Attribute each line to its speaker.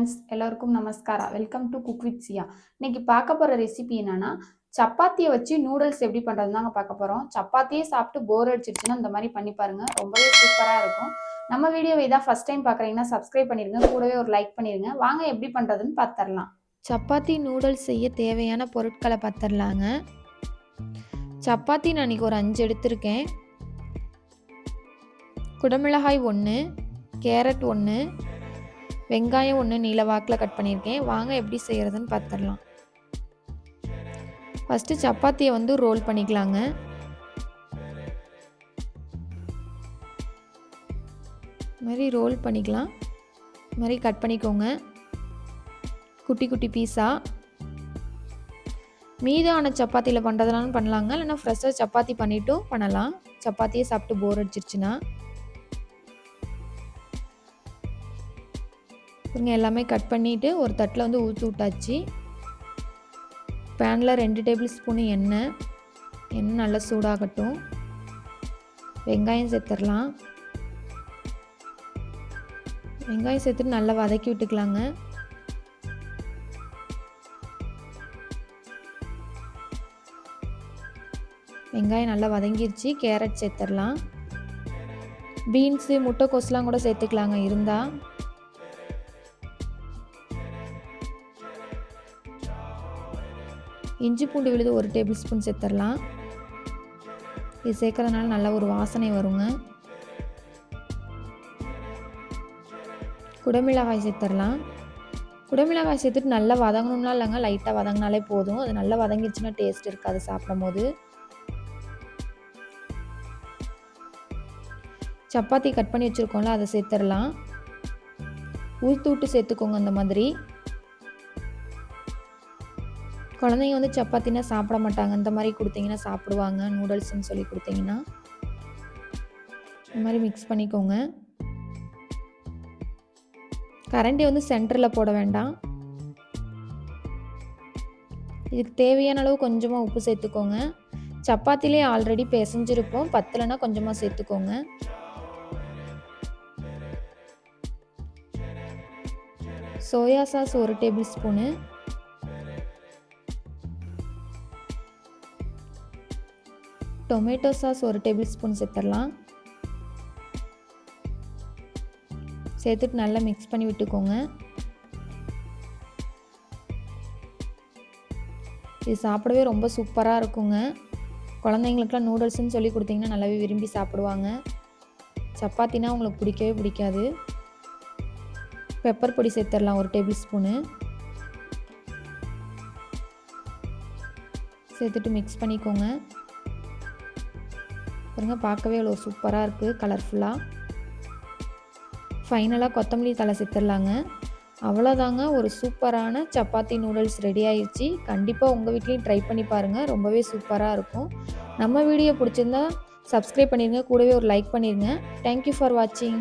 Speaker 1: Friends எல்லாருக்கும் நமஸ்காரா. Welcome to cook with சியா. இன்னைக்கு பார்க்க போகிற ரெசிபி என்னன்னா சப்பாத்தியை வச்சு நூடுல்ஸ் எப்படி பண்ணுறது தாங்க பார்க்க போகிறோம். சப்பாத்தியே சாப்பிட்டு போர் அடிச்சிருச்சுன்னா இந்த மாதிரி பண்ணி பாருங்க, ரொம்பவே சூப்பராக இருக்கும். நம்ம வீடியோவை இதான் ஃபர்ஸ்ட் டைம் பார்க்குறீங்கன்னா சப்ஸ்கிரைப் பண்ணிடுங்க, கூடவே ஒரு லைக் பண்ணிடுங்க. வாங்க எப்படி பண்ணுறதுன்னு பார்த்துடலாம்.
Speaker 2: சப்பாத்தி நூடுல்ஸ் செய்ய தேவையான பொருட்களை பார்த்துடலாங்க. சப்பாத்தி நான் இன்றைக்கி ஒரு 5 எடுத்திருக்கேன். குடமிளகாய் 1, கேரட் 1, வெங்காயம் 1 நீல வாக்கில் கட் பண்ணியிருக்கேன். வாங்க எப்படி செய்கிறதுன்னு பார்த்துடலாம். ஃபஸ்ட்டு சப்பாத்தியை வந்து ரோல் பண்ணிக்கலாங்க. இது மாதிரி ரோல் பண்ணிக்கலாம். இது மாதிரி கட் பண்ணிக்கோங்க குட்டி குட்டி பீஸாக. மீதான சப்பாத்தியில் பண்ணுறதுனாலும் பண்ணலாங்க, இல்லைன்னா ஃப்ரெஷ்ஷாக சப்பாத்தி பண்ணிவிட்டும் பண்ணலாம். சப்பாத்தியே சாப்பிட்டு போர் அடிச்சிருச்சுன்னா இங்கே எல்லாமே கட் பண்ணிவிட்டு ஒரு தட்டில் வந்து ஊற்றி விட்டாச்சு. பேனில் 2 டேபிள் ஸ்பூனு எண்ணெய் நல்லா சூடாகட்டும். வெங்காயம் சேர்த்துடலாம். வெங்காயம் சேர்த்துட்டு நல்லா வதக்கி விட்டுக்கலாங்க. வெங்காயம் நல்லா வதங்கிருச்சு. கேரட் சேர்த்துடலாம். பீன்ஸு முட்டைக்கோஸ்லாம் கூட சேர்த்துக்கலாங்க இருந்தால். இஞ்சி பூண்டு விழுது 1 டேபிள் ஸ்பூன் சேர்த்துடலாம். இது சேர்க்கறதுனால நல்ல ஒரு வாசனை வருங்க. குடமிளகாய் சேர்த்துடலாம். குடமிளகாய் சேர்த்துட்டு நல்லா வதங்கணும்னா இல்லைங்க, லைட்டாக வதங்கினாலே போதும். அது நல்லா வதங்கிடுச்சுன்னா டேஸ்ட் இருக்காது சாப்பிடும் போது. சப்பாத்தி கட் பண்ணி வச்சுருக்கோம்ல, அதை சேர்த்துடலாம். ஊற்றி விட்டு சேர்த்துக்கோங்க. அந்த மாதிரி குழந்தைங்க வந்து சப்பாத்தினா சாப்பிட மாட்டாங்க, இந்த மாதிரி கொடுத்தீங்கன்னா சாப்பிடுவாங்க. நூடுல்ஸ்ன்னு சொல்லி கொடுத்தீங்கன்னா இந்த மாதிரி மிக்ஸ் பண்ணிக்கோங்க. கரண்டி வந்து சென்டரில் போட வேண்டாம். இதுக்கு தேவையான அளவு கொஞ்சமாக உப்பு சேர்த்துக்கோங்க. சப்பாத்திலே ஆல்ரெடி பிசைஞ்சிருப்போம், பத்தலைன்னா கொஞ்சமாக சேர்த்துக்கோங்க. Soya sauce 1 table spoon, tomato sauce 1 table spoon சேர்த்துடலாம். சேர்த்துட்டு நல்லா மிக்ஸ் பண்ணி விட்டுக்கோங்க. இது சாப்பிடவே ரொம்ப சூப்பராக இருக்குங்க. குழந்தைங்களுக்குலாம் நூடுல்ஸ்ன்னு சொல்லி கொடுத்தீங்கன்னா நல்லாவே விரும்பி சாப்பிடுவாங்க. சப்பாத்தினா உங்களுக்கு பிடிக்கவே பிடிக்காது. பெப்பர் பொடி சேர்த்துடலாம் 1 டேபிள் ஸ்பூனு. சேர்த்துட்டு மிக்ஸ் பண்ணிக்கோங்க. பாருங்க, பார்க்கவே அவ்வளோ சூப்பராக இருக்குது, கலர்ஃபுல்லாக. ஃபைனலாக கொத்தமல்லி தழை சேர்த்துடலாங்க. அவ்வளோதாங்க, ஒரு சூப்பரான சப்பாத்தி நூடுல்ஸ் ரெடி ஆயிடுச்சு. கண்டிப்பாக உங்கள் வீட்லேயும் ட்ரை பண்ணி பாருங்கள், ரொம்பவே சூப்பராக இருக்கும். நம்ம வீடியோ பிடிச்சிருந்தா சப்ஸ்கிரைப் பண்ணிடுங்க, கூடவே ஒரு லைக் பண்ணிடுங்க. தேங்க்யூ ஃபார் வாட்சிங்.